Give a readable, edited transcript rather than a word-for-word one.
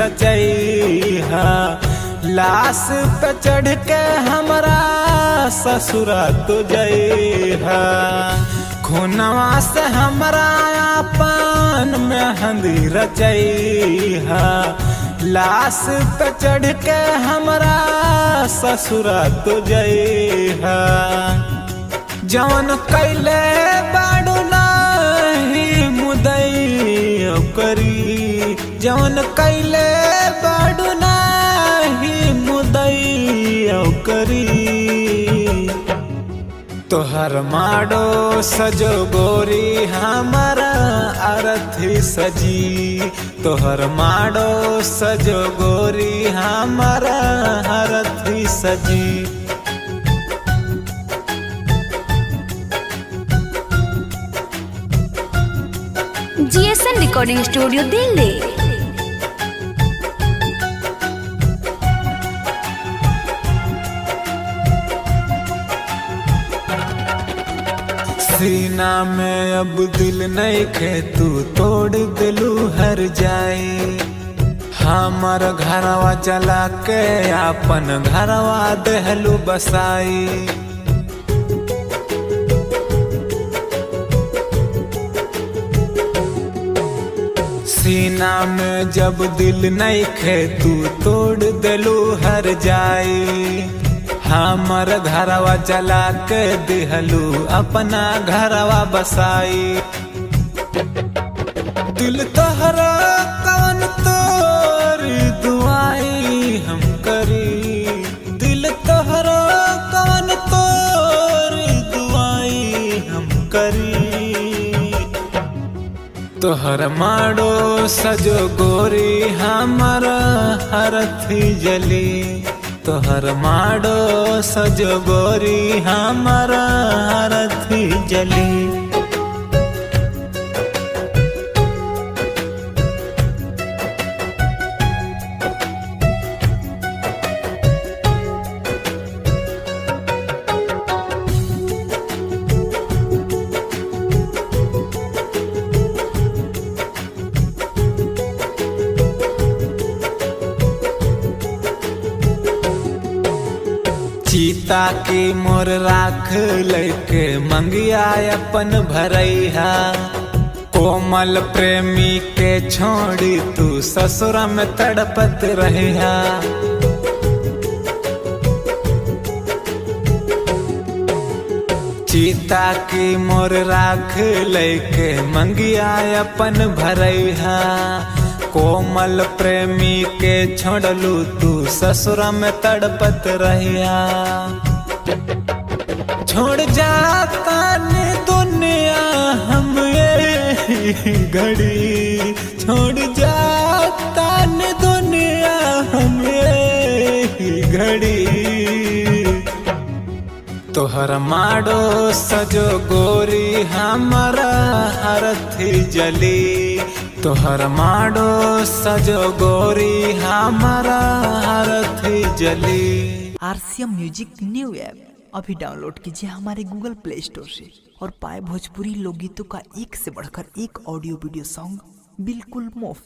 रचैहा। लाश पे चढ़ के हमरा ससुरा तो जइहा। खूनवा से हमरा अपन मेहंदी रचैहा। लाश पे चढ़ के हमरा ससुरा तो जइहा। जवन कैले बाड़ू नाही मुदैया करी। जवन कैले बाड़ू नाही मुदैया करी। तोहर माडो सजो गोरी हमारा अरथी सजी। तोहर माडो सजो गोरी हमारा अरथी सजी। GSN recording studio Delhi. सीना में अब दिल नहीं खे तू तोड़ दिलू हर जाए। हमार घरवा जला के अपन घरवा देहलू बसाई। सीना में जब दिल नहीं खे तू तोड़ दिलू हर जाए। हमर घरवा जला के दिहलू अपना घरवा बसाई। दिल तोहरा कवन तोरी दुआई हम करी। दिल तोहरा कवन तोरी दुआई हम करी। तोहर माडो सजो गोरी हमारा अरथी जली। तोहर माडो सजो गोरी हमारा अरथी जली। सीता की मोर राख लेके मंगिया अपन भरैहा। कोमल प्रेमी के छोड़ी तू ससुरा में तड़पत रहिहा। सीता की मोर राख लेके मंगिया अपन भरैहा। कोमल प्रेमी के छोड़लू तू ससुरा में तड़पत रहिया। छोड़ जाता ने दुनिया हम ये घड़ी। छोड़ जाता ने दुनिया हम ये घड़ी। तोहर माडो सजो गोरी हमारा अरथी जली। तोहर माडो सजो गोरी हमारा अरथी जली। RCM म्यूजिक न्यू ऐप अभी डाउनलोड कीजिए हमारे गूगल प्ले स्टोर से और पाए भोजपुरी लोकगीतों का एक से बढ़कर एक ऑडियो वीडियो सॉन्ग बिल्कुल मुफ्त।